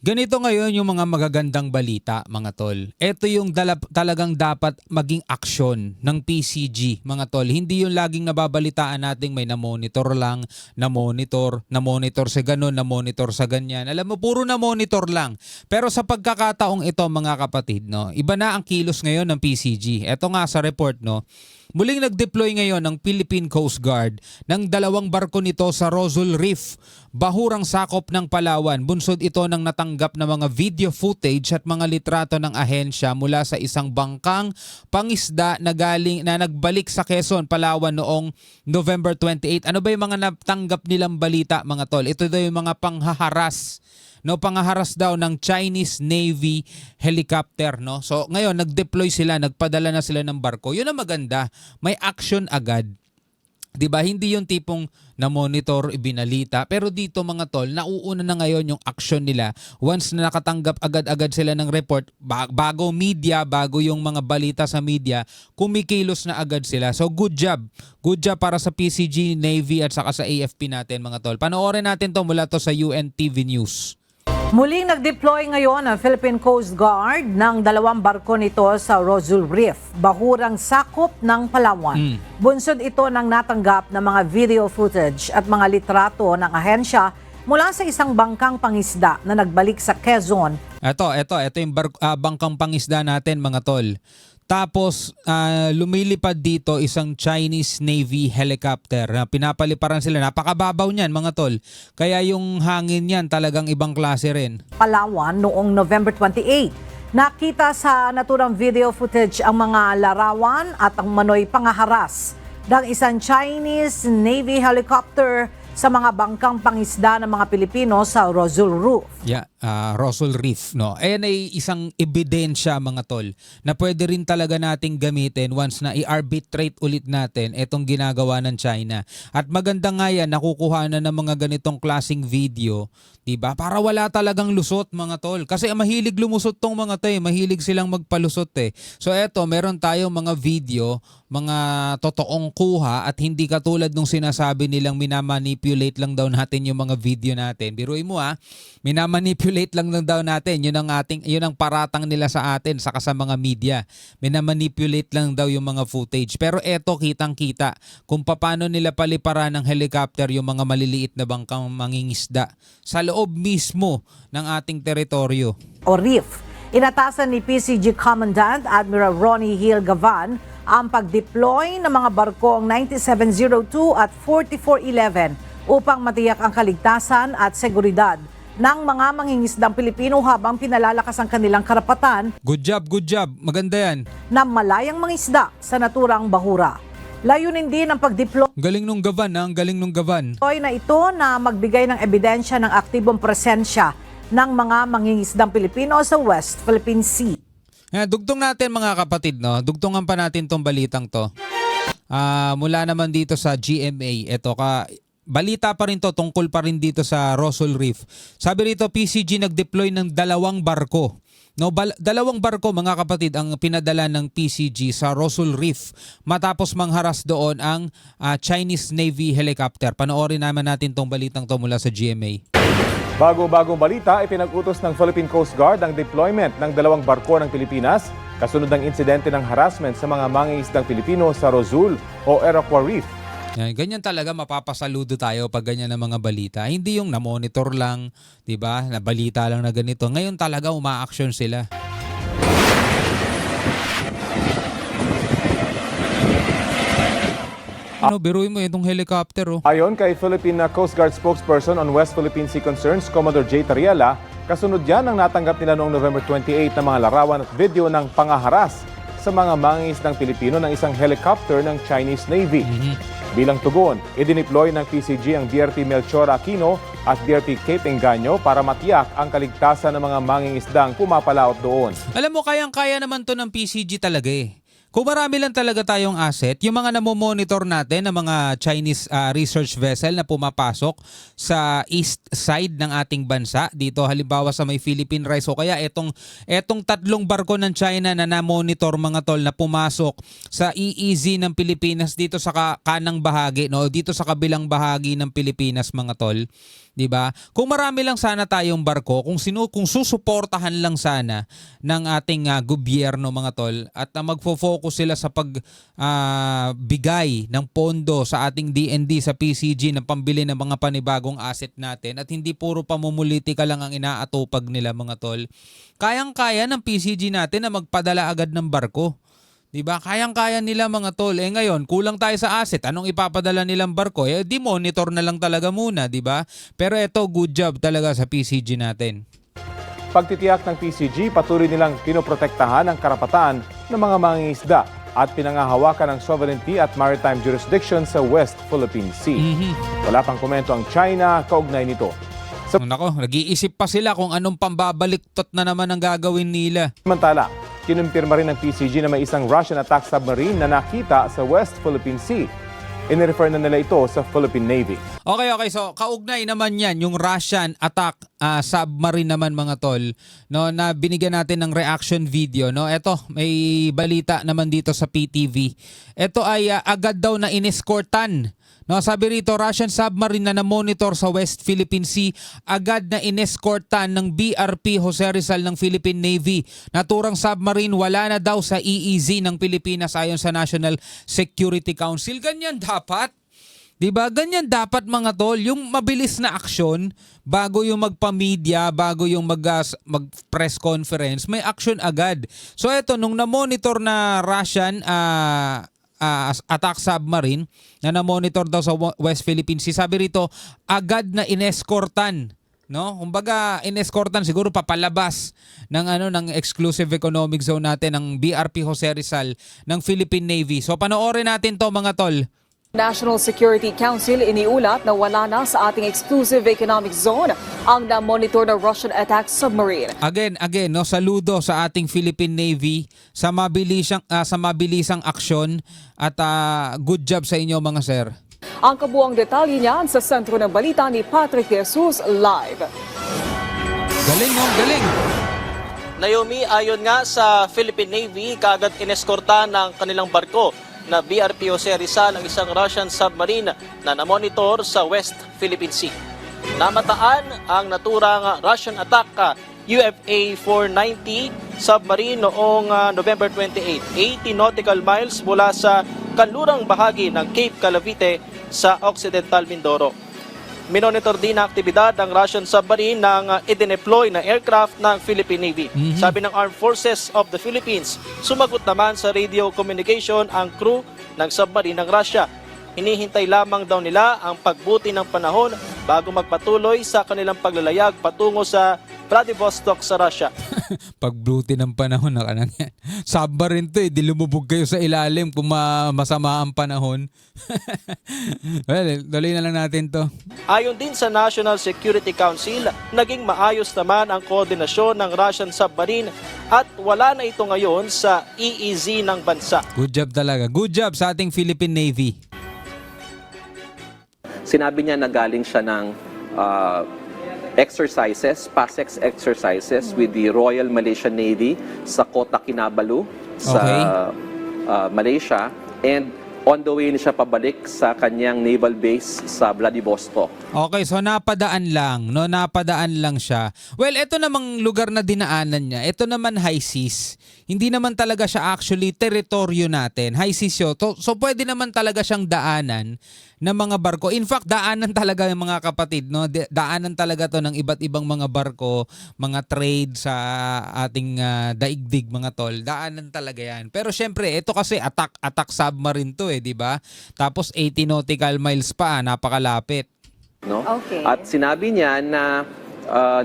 Ganito ngayon yung mga magagandang balita, mga tol. Ito yung talagang dapat maging aksyon ng PCG, mga tol. Hindi yung laging nababalitaan nating may na-monitor lang, na-monitor sa ganun, na-monitor sa ganyan. Alam mo, puro na-monitor lang. Pero sa pagkakataong ito, mga kapatid, no, iba na ang kilos ngayon ng PCG. Ito nga sa report, no, muling nag-deploy ngayon ng Philippine Coast Guard ng 2 barko nito sa Rosal Reef, bahurang sakop ng Palawan. Bunsod ito ng natanggap na mga video footage at mga litrato ng ahensya mula sa isang bangkang pangisda na nagbalik sa Quezon, Palawan noong November 28. Ano ba yung mga natanggap nilang balita, mga tol? Ito daw yung mga panghaharas. No, pangaharas daw ng Chinese Navy helicopter, no. So ngayon nag-deploy sila, nagpadala na sila ng barko. 'Yun ang maganda. May action agad. 'Di ba? Hindi yung tipong na-monitor, ibinalita, pero dito, mga tol, nauuna na ngayon yung action nila. Once na nakatanggap agad-agad sila ng report, bago media, bago yung mga balita sa media, kumikilos na agad sila. So good job. Good job para sa PCG, Navy at saka sa AFP natin, mga tol. Panoorin natin to mula to sa UNTV News. Muling nag-deploy ngayon ang Philippine Coast Guard ng 2 barko nito sa Rosal Reef, bahurang sakop ng Palawan. Bunsod ito ng natanggap ng mga video footage at mga litrato ng ahensya mula sa isang bangkang pangisda na nagbalik sa Quezon. Ito yung bangkang pangisda natin, mga tol. Tapos lumilipad dito isang Chinese Navy helicopter na pinapaliparan sila. Napakababaw niyan, mga tol. Kaya yung hangin niyan talagang ibang klase rin. Palawan noong November 28. Nakita sa naturang video footage ang mga larawan at ang manoy pangaharas ng isang Chinese Navy helicopter sa mga bangkang pangisda ng mga Pilipino sa Rosal Reef. Yeah, Rosal Reef, no. Ayan ay isang ebidensya, mga tol, na pwede rin talaga nating gamitin once na i-arbitrate ulit natin itong ginagawa ng China. At maganda nga yan, nakukuha na ng mga ganitong klaseng video, diba? Para wala talagang lusot, mga tol. Kasi mahilig lumusot tong mga to, mahilig silang magpalusot eh. So eto, meron tayong mga video, mga totoong kuha at hindi katulad nung sinasabi nilang minamanipulate lang daw natin yung mga video natin. Biruin mo minamanipulate lang daw natin. Yun ang paratang nila sa atin saka sa mga media. Minamanipulate lang daw yung mga footage. Pero eto, kitang-kita kung paano nila paliparan ng helicopter yung mga maliliit na bangkang mangingisda sa loob mismo ng ating teritoryo. O reef. Inatasan ni PCG Commandant Admiral Ronnie Hill Gavan ang pag-deploy ng mga barkong 9702 at 4411 upang matiyak ang kaligtasan at seguridad ng mga mangingisdang Pilipino habang pinalalakas ang kanilang karapatan. Good job, good job. Maganda yan. Na malayang mangisda sa naturang bahura. Layunin din ang pag-deploy Galing nung Gavan, ang galing nung Gavan. na ito na magbigay ng ebidensya ng aktibong presensya ng mga mangingisdang Pilipino sa West Philippine Sea. Dugtong natin, mga kapatid, no? Dugtungan pa natin tong balitang to. Mula naman dito sa GMA, balita pa rin to, tungkol pa rin dito sa Rosal Reef. Sabi rito, PCG nag-deploy ng 2 barko. No, 2 barko, mga kapatid, ang pinadala ng PCG sa Rosal Reef matapos mangharas doon ang Chinese Navy helicopter. Panoorin naman natin tong balitang to mula sa GMA. Bagong balita, ipinag-utos ng Philippine Coast Guard ang deployment ng 2 barko ng Pilipinas kasunod ng insidente ng harassment sa mga mangingisdang Pilipino sa Rosal o Iroquois Reef. Ganyan talaga, mapapasaludo tayo pag ganyan ng mga balita. Hindi yung na-monitor lang, 'di ba? Na balita lang na ganito. Ngayon talaga uma-action sila. Biruin mo itong helicopter, oh. Ayon kay Philippine Coast Guard spokesperson on West Philippine Sea Concerns, Commodore J. Tariela, kasunod yan ang natanggap nila noong November 28 na mga larawan at video ng pangaharas sa mga mangingisdang Pilipino ng isang helicopter ng Chinese Navy. Bilang tugon, idineploy ng PCG ang BRT Melchor Aquino at BRT Cape Engaño para matiyak ang kaligtasan ng mga mangingisdang pumapalaot doon. Alam mo, kayang-kaya naman to ng PCG talaga eh. Kung marami lang talaga tayong asset, yung mga namomonitor natin ng mga Chinese research vessel na pumapasok sa east side ng ating bansa, dito halimbawa sa may Philippine Rice, o kaya etong 3 barko ng China na namonitor, mga tol, na pumasok sa EEZ ng Pilipinas dito sa kanang bahagi, no, dito sa kabilang bahagi ng Pilipinas, mga tol. 'Di ba? Kung marami lang sana tayong barko, kung susuportahan lang sana ng ating gobyerno mga tol at magfo-focus sila sa bigay ng pondo sa ating DND sa PCG ng pambili ng mga panibagong asset natin at hindi puro pamumulitika lang ang inaatupag nila mga tol. Kayang-kaya ng PCG natin na magpadala agad ng barko. 'Di ba? Kayang-kaya nila mga tol. Ngayon, kulang tayo sa asset. Anong ipapadala nilang barko? Di-monitor na lang talaga muna, 'di ba? Pero ito, good job talaga sa PCG natin. Pagtitiyak ng PCG, patuloy nilang pinoprotektahan ang karapatan ng mga mangingisda at pinangahawakan ng sovereignty at maritime jurisdiction sa West Philippine Sea. Wala pang komento ang China kaugnay nito. Nako, nag-iisip pa sila kung anong pambabaliktot na naman ang gagawin nila. Samantala, kinumpirma rin ng PCG na may isang Russian attack submarine na nakita sa West Philippine Sea. Inirefer na nila ito sa Philippine Navy. Okay. So, kaugnay naman yan, yung Russian attack submarine naman mga tol, no, na binigyan natin ng reaction video. No? Ito, may balita naman dito sa PTV. Ito ay agad daw na inescortan. No, sabi rito, Russian submarine na namonitor sa West Philippine Sea agad na inescortan ng BRP Jose Rizal ng Philippine Navy. Naturang submarine wala na daw sa EEZ ng Pilipinas ayon sa National Security Council. Ganyan dapat. 'Di ba? Ganyan dapat mga tol, yung mabilis na aksyon bago yung magpa-media, bago yung mag-press conference, may action agad. So eto, nung na-monitor na Russian attack submarine na na-monitor daw sa West Philippine Sea, sabi rito, agad na inescortan. No? Kumbaga, inescortan siguro papalabas ng exclusive economic zone natin ng BRP Jose Rizal ng Philippine Navy. So panoorin natin to mga tol. National Security Council iniulat na wala na sa ating exclusive economic zone ang na-monitor na Russian attack submarine. Again, no, saludo sa ating Philippine Navy sa mabilisang aksyon at good job sa inyo mga sir. Ang kabuang detalye niyan sa sentro ng balita ni Patrick De Jesus live. Galing, no? Galing! Naomi, ayon nga sa Philippine Navy, kaagad ineskorta ng kanilang barko na BRP Jose Rizal ang isang Russian submarine na namonitor sa West Philippine Sea. Namataan ang naturang Russian attack UFA 490 submarine noong November 28, 80 nautical miles mula sa kanlurang bahagi ng Cape Calavite sa Occidental Mindoro. Minonitor din ang aktibidad ng Russian submarine ng idineploy na aircraft ng Philippine Navy. Sabi ng Armed Forces of the Philippines, sumagot naman sa radio communication ang crew ng submarine ng Russia. Hinihintay lamang daw nila ang pagbuti ng panahon bago magpatuloy sa kanilang paglalayag patungo sa Vladivostok sa Russia. Pagbuti ng panahon na kanang yan. Submarine to di lumubog kayo sa ilalim kung masama ang panahon. Well, tuloy na lang natin to. Ayon din sa National Security Council, naging maayos naman ang koordinasyon ng Russian submarine at wala na ito ngayon sa EEZ ng bansa. Good job talaga. Good job sa ating Philippine Navy. Sinabi niya na galing siya ng PASEX exercises with the Royal Malaysian Navy sa Kota Kinabalu sa Malaysia, and on the way na siya pabalik sa kanyang naval base sa Vladivostok. Okay, so napadaan lang siya. Well, ito namang lugar na dinaanan niya, ito naman high seas. Hindi naman talaga siya actually teritoryo natin. High seas yun. So pwede naman talaga siyang daanan ng mga barko. In fact, daanan talaga yung mga kapatid, no? Daanan talaga to ng iba't ibang mga barko, mga trade sa ating daigdig, mga tol. Daanan talaga yan. Pero syempre, ito kasi attack submarine to di ba? Tapos 80 nautical miles pa, napakalapit. No? Okay. At sinabi niya na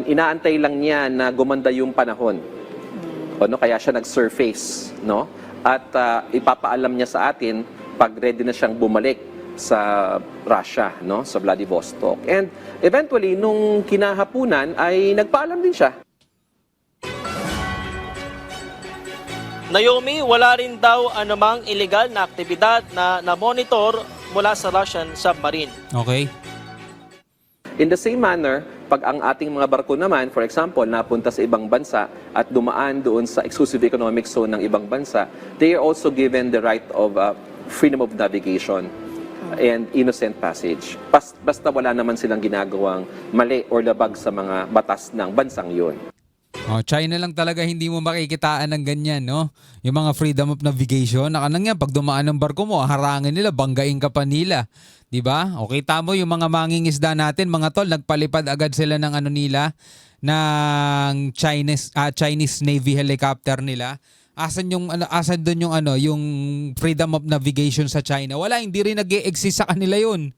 inaantay lang niya na gumanda yung panahon. Kaya siya nag-surface, no? At ipapaalam niya sa atin pag ready na siyang bumalik sa Russia, no? Sa Vladivostok. And eventually, nung kinahapunan ay nagpaalam din siya. Naomi, wala rin daw anumang illegal na aktibidad na na-monitor mula sa Russian submarine. Okay. In the same manner, pag ang ating mga barko naman, for example, napunta sa ibang bansa at dumaan doon sa exclusive economic zone ng ibang bansa, they are also given the right of freedom of navigation. and innocent passage. Basta wala naman silang ginagawang mali or labag sa mga batas ng bansang yun. China lang talaga hindi mo makikitaan ng ganyan, no? Yung mga freedom of navigation, nakanang yan, pag dumaan ng barko mo, harangin nila, banggain ka pa nila. 'Di ba? Okay, tamo yung mga mangingisda natin, mga tol, nagpalipad agad sila ng ano nila, ng Chinese Navy helicopter nila. Asan doon yung freedom of navigation sa China? Wala, hindi rin nag-e-exist sa kanila 'yun.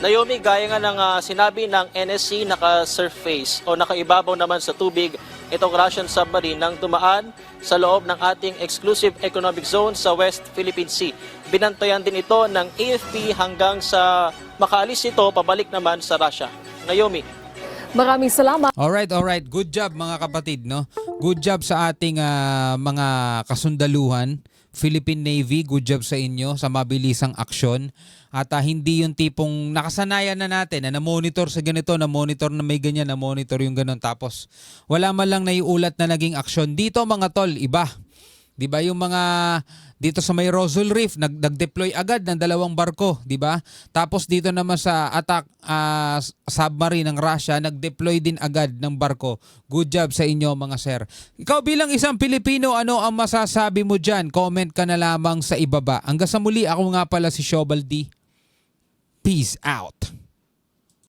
Naomi, gaya nga ng sinabi ng NSC, naka-surface o nakaibabaw naman sa tubig itong Russian submarine nang dumaan sa loob ng ating exclusive economic zone sa West Philippine Sea. Binantayan din ito ng AFP hanggang sa makaalis ito pabalik naman sa Russia. Naomi. Maraming salamat. Alright. Good job mga kapatid, no? Good job sa ating mga kasundaluhan. Philippine Navy, good job sa inyo sa mabilisang aksyon. At hindi yung tipong nakasanayan na natin na monitor sa ganito, na monitor na may ganyan, na monitor yung ganon. Tapos wala man lang naiulat na naging aksyon. Dito mga tol, iba. Di ba yung mga dito sa may Roswell Reef, nag-deploy agad ng 2 barko, di ba? Tapos dito naman sa attack submarine ng Russia, nag-deploy din agad ng barko. Good job sa inyo mga sir. Ikaw bilang isang Pilipino, ano ang masasabi mo dyan? Comment ka na lamang sa ibaba. Hanggang sa muli, ako nga pala si Shobal D. Peace out.